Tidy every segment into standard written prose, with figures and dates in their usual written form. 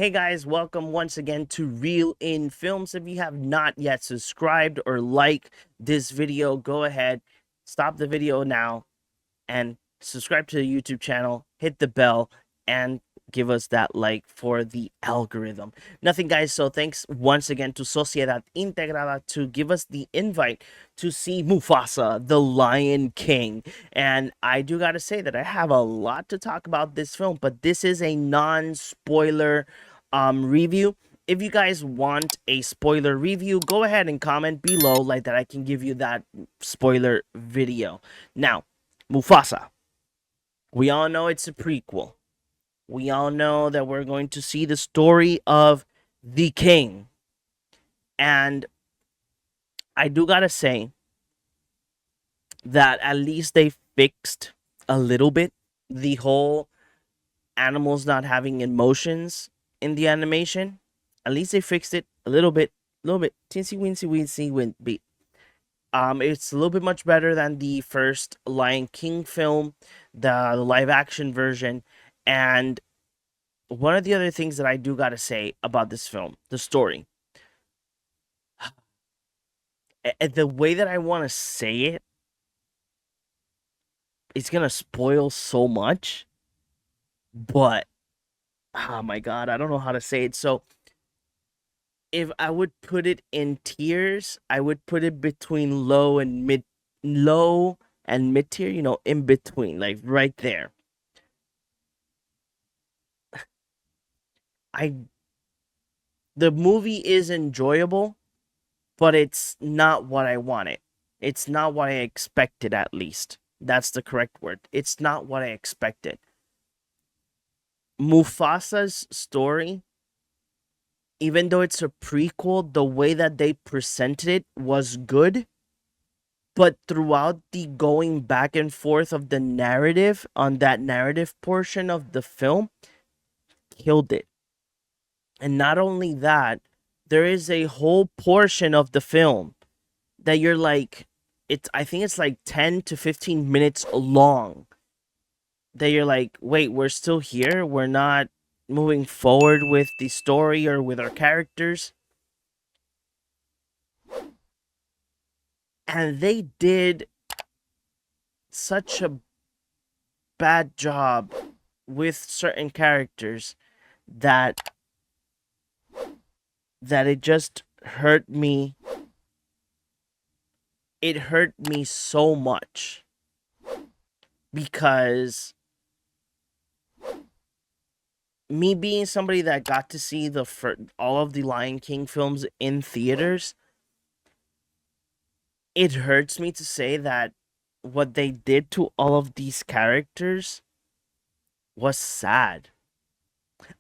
Hey guys, welcome once again to Real in Films. If you have not yet subscribed or liked this video, go ahead, stop the video now and subscribe to the YouTube channel, hit the bell, and give us that like for the algorithm. Nothing, guys. So thanks once again to Sociedad Integrada to give us the invite to see Mufasa, the Lion King. And I do got to say that I have a lot to talk about this film, but this is a non-spoiler review. If you guys want a spoiler review, go ahead and comment below like that. I can give you that spoiler video. Now, Mufasa. We all know it's a prequel. We all know that we're going to see the story of the king. And I do gotta say that at least they fixed a little bit the whole animals not having emotions in the animation. At least they fixed it a little bit, teensy weensy weensy win beat. It's a little bit much better than the first Lion King film, the live action version. And one of the other things that I do gotta say about this film, the story, the way that I want to say it, it's gonna spoil so much. But oh my god, I don't know how to say it. So if I would put it in tiers, I would put it between low and mid tier. In between, like right there. I The movie is enjoyable, but it's not what I wanted. It's not what I expected, at least. That's the correct word. It's not what I expected. Mufasa's story, even though it's a prequel, the way that they presented it was good. But throughout the going back and forth of the narrative, on that narrative portion of the film, killed it. And not only that, there is a whole portion of the film that you're like, I think it's like 10 to 15 minutes long, that you're like, wait, we're still here? We're not moving forward with the story or with our characters? And they did such a bad job with certain characters that it just hurt me. It hurt me so much because me being somebody that got to see all of the Lion King films in theaters, it hurts me to say that what they did to all of these characters was sad.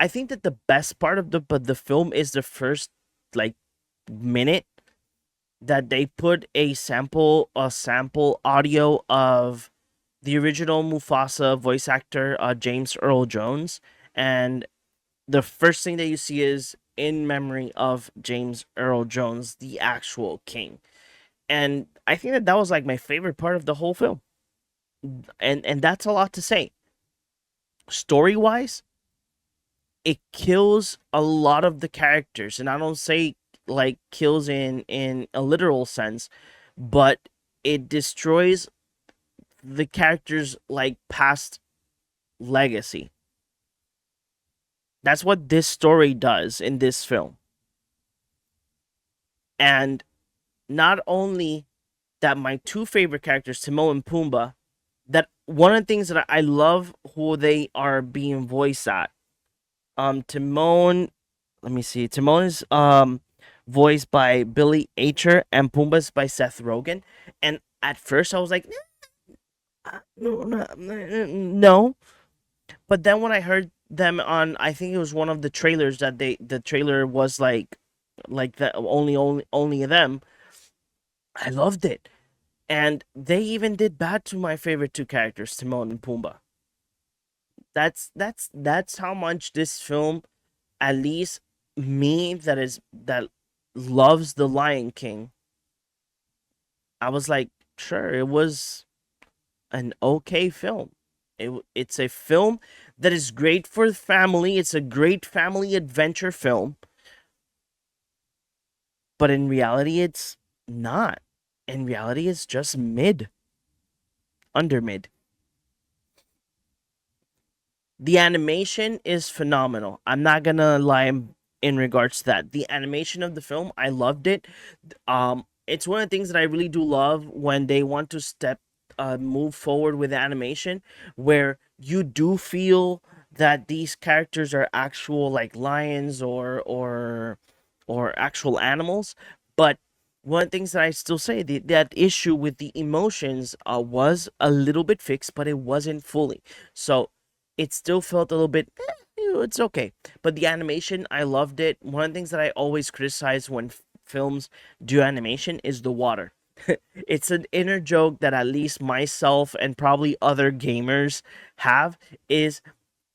I think that the best part of the film is the first like minute that they put a sample audio of the original Mufasa voice actor, James Earl Jones, and the first thing that you see is in memory of James Earl Jones, the actual king. And I think that was like my favorite part of the whole film. And that's a lot to say. Story wise, it kills a lot of the characters, and I don't say like kills in a literal sense, but it destroys the characters like past legacy. That's what this story does in this film. And not only that, my two favorite characters, Timon and Pumbaa, that one of the things that I love who they are being voiced at. Timon, let me see. Timon is voiced by Billy Acher and Pumbaa's by Seth Rogen. And at first I was like, no. But then when I heard them on, I think it was one of the trailers that the trailer was like that only them. I loved it. And they even did bad to my favorite two characters, Timon and Pumbaa. That's how much this film, at least me that loves the Lion King, I was like, sure, it was an okay film. It's a film that is great for the family. It's a great family adventure film, but in reality, it's not. In reality, it's just mid, under mid. The animation is phenomenal. I'm not gonna lie in regards to that. The animation of the film, I loved it. It's one of the things that I really do love when they want to move forward with animation, where you do feel that these characters are actual like lions or actual animals. But one of the things that I still say, that issue with the emotions was a little bit fixed, but it wasn't fully. So it still felt a little bit, it's okay. But the animation, I loved it. One of the things that I always criticize when films do animation is the water. It's an inner joke that at least myself and probably other gamers have, is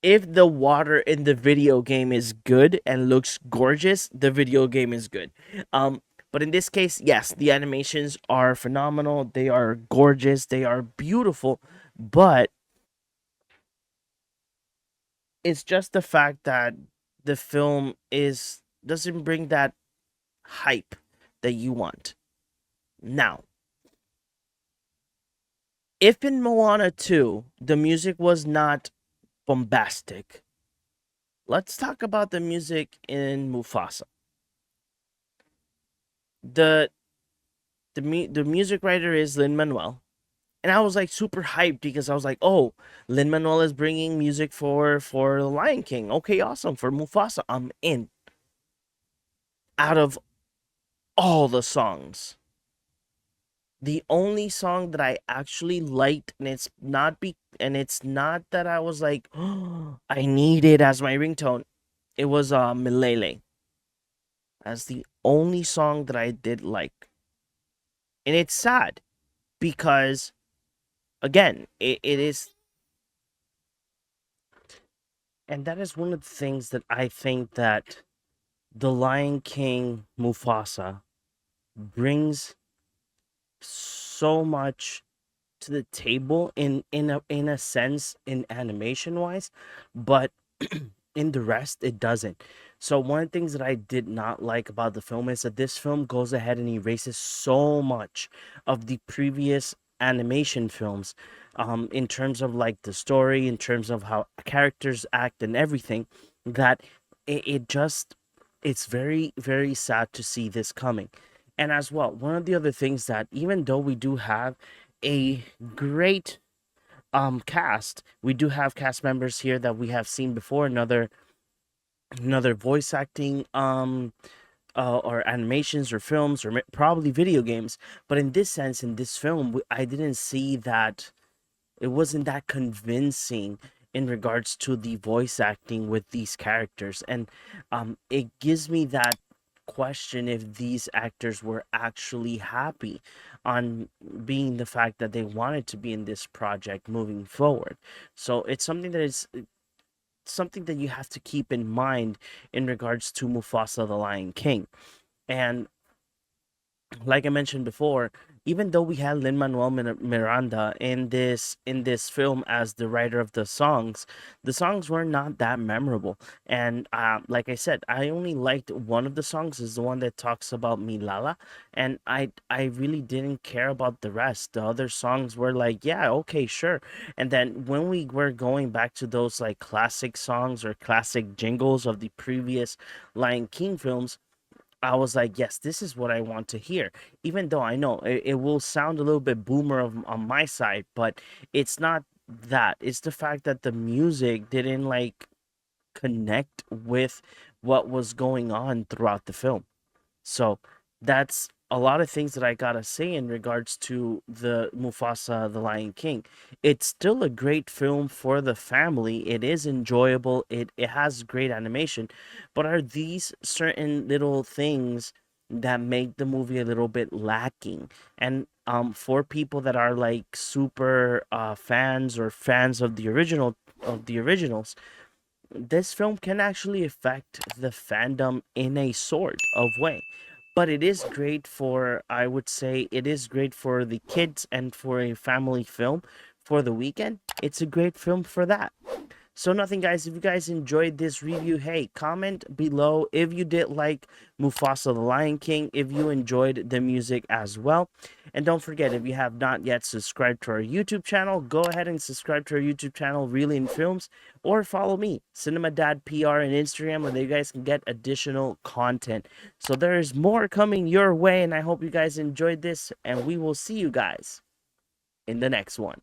if the water in the video game is good and looks gorgeous, the video game is good. But in this case, yes, the animations are phenomenal. They are gorgeous. They are beautiful. But it's just the fact that the film is doesn't bring that hype that you want. Now, if in Moana 2 the music was not bombastic, let's talk about the music in Mufasa. The the music writer is Lin Manuel, and I was like super hyped because I was like, oh, Lin Manuel is bringing music for the Lion King. Okay, awesome, for Mufasa, I'm in. Out of all the songs, the only song that I actually liked, and it's not that I was like, oh, I need it as my ringtone. It was Milele as the only song that I did like. And it's sad because again, it is, and that is one of the things that I think that the Lion King Mufasa brings so much to the table in a sense, in animation wise, but in the rest it doesn't. So one of the things that I did not like about the film is that this film goes ahead and erases so much of the previous animation films, in terms of like the story, in terms of how characters act and everything, that it just, it's very very sad to see this coming. And as well, one of the other things, that even though we do have a great cast, we do have cast members here that we have seen before in another voice acting or animations or films or probably video games. But in this sense, in this film, I didn't see that it wasn't that convincing in regards to the voice acting with these characters. And it gives me that question if these actors were actually happy on being the fact that they wanted to be in this project moving forward. So it's something that is something that you have to keep in mind in regards to Mufasa the Lion King. And like I mentioned before, even though we had Lin Manuel Miranda in this film as the writer of the songs were not that memorable. And like I said, I only liked one of the songs, is the one that talks about Milala, and I really didn't care about the rest. The other songs were like, yeah, okay, sure. And then when we were going back to those like classic songs or classic jingles of the previous Lion King films, I was like, yes, this is what I want to hear. Even though I know it will sound a little bit boomer on my side, but it's not that. It's the fact that the music didn't like connect with what was going on throughout the film. So that's a lot of things that I gotta say in regards to the Mufasa, the Lion King. It's still a great film for the family. It is enjoyable. It has great animation, but are these certain little things that make the movie a little bit lacking? And for people that are like super fans or fans of the originals, this film can actually affect the fandom in a sort of way. But it is great for, I would say, it is great for the kids and for a family film for the weekend. It's a great film for that. So nothing, guys. If you guys enjoyed this review, hey, comment below if you did like Mufasa the Lion King, if you enjoyed the music as well. And don't forget, if you have not yet subscribed to our YouTube channel, go ahead and subscribe to our YouTube channel, Really in Films, or follow me, Cinema Dad PR, and Instagram, where you guys can get additional content. So there is more coming your way, and I hope you guys enjoyed this, and we will see you guys in the next one.